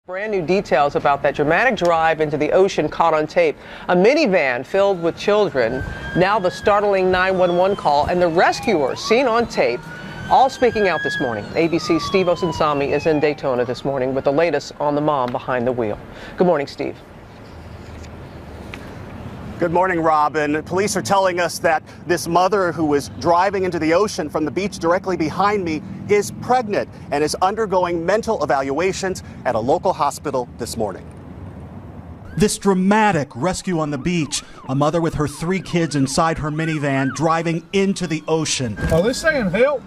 Brand new details about that dramatic drive into the ocean caught on tape. A minivan filled with children, now the startling 911 call, and the rescuers seen on tape, all speaking out this morning. ABC's Steve Osunsami is in Daytona this morning with the latest on the mom behind the wheel. Good morning, Steve. Good morning, Robin. Police are telling us that this mother who was driving into the ocean from the beach directly behind me is pregnant and is undergoing mental evaluations at a local hospital this morning. This dramatic rescue on the beach, a mother with her 3 kids inside her minivan driving into the ocean. Oh, they're saying help.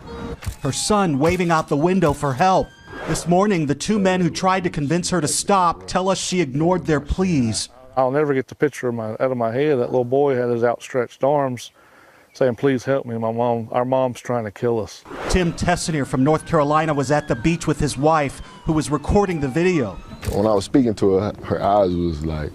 Her son waving out the window for help. This morning, the 2 men who tried to convince her to stop tell us she ignored their pleas. I'll never get the picture out of my head. That little boy had his outstretched arms saying, "Please help me. Our mom's trying to kill us." Tim Tessinier from North Carolina was at the beach with his wife, who was recording the video. When I was speaking to her, her eyes was like,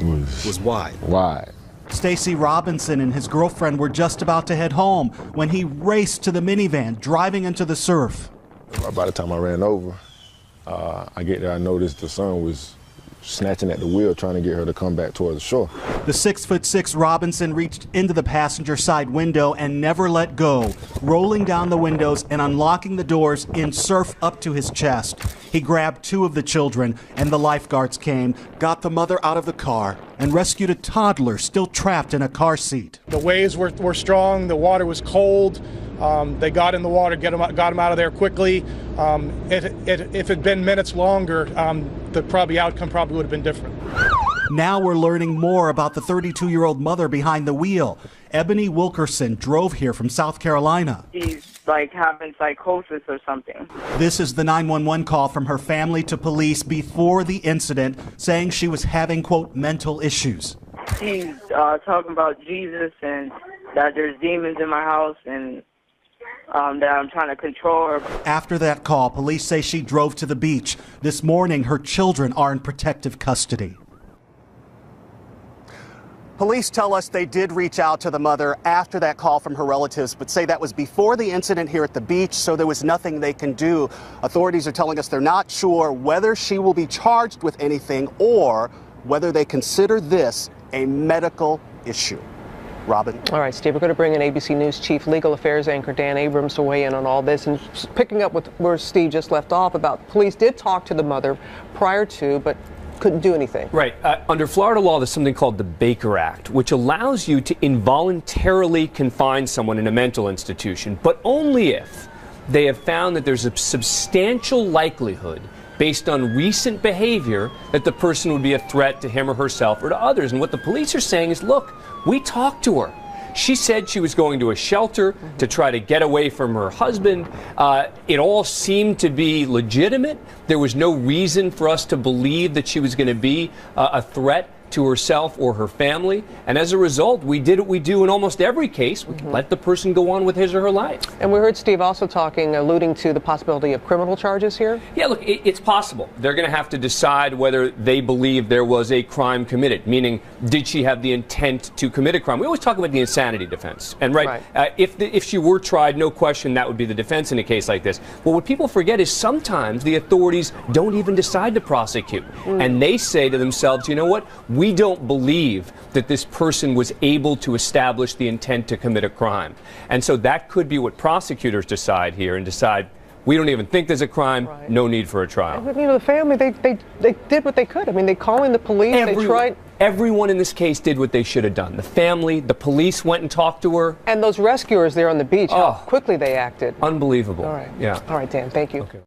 was wide. Wide. Stacy Robinson and his girlfriend were just about to head home when he raced to the minivan, driving into the surf. By the time I ran over, I get there, I noticed the son was snatching at the wheel, trying to get her to come back towards the shore. The 6'6" Robinson reached into the passenger side window and never let go, rolling down the windows and unlocking the doors in surf up to his chest. He grabbed 2 of the children, and the lifeguards came, got the mother out of the car, and rescued a toddler still trapped in a car seat. The waves were strong, the water was cold. They got in the water, got him out of there quickly. If it had been minutes longer, the outcome probably would have been different. Now we're learning more about the 32-year-old mother behind the wheel. Ebony Wilkerson drove here from South Carolina. She's like having psychosis or something. This is the 911 call from her family to police before the incident, saying she was having, quote, mental issues. She's talking about Jesus and that there's demons in my house and that I'm trying to control her. After that call, police say she drove to the beach. This morning, her children are in protective custody. Police tell us they did reach out to the mother after that call from her relatives, but say that was before the incident here at the beach, so there was nothing they can do. Authorities are telling us they're not sure whether she will be charged with anything or whether they consider this a medical issue. Robin. All right, Steve, we're going to bring in ABC News Chief Legal Affairs anchor Dan Abrams to weigh in on all this. And picking up with where Steve just left off about police did talk to the mother prior to, but couldn't do anything. Right. Under Florida law, there's something called the Baker Act, which allows you to involuntarily confine someone in a mental institution, but only if they have found that there's a substantial likelihood based on recent behavior that the person would be a threat to him or herself or to others. And what the police are saying is, look, we talked to her. She said she was going to a shelter to try to get away from her husband. It all seemed to be legitimate. There was no reason for us to believe that she was going to be a threat to herself or her family. And as a result, we did what we do in almost every case. We let the person go on with his or her life. And we heard Steve also alluding to the possibility of criminal charges here. Yeah, look, it's possible. They're going to have to decide whether they believe there was a crime committed, meaning did she have the intent to commit a crime? We always talk about the insanity defense. And if she were tried, no question that would be the defense in a case like this. Well, what people forget is sometimes the authorities don't even decide to prosecute. And they say to themselves, you know what? We don't believe that this person was able to establish the intent to commit a crime. And so that could be what prosecutors decide here and decide, we don't even think there's a crime, no need for a trial. And, you know, the family, they did what they could. I mean, they called in the police, they tried. Everyone in this case did what they should have done. The family, the police went and talked to her. And those rescuers there on the beach, how quickly they acted. Unbelievable. All right. Yeah. All right, Dan, thank you. Okay.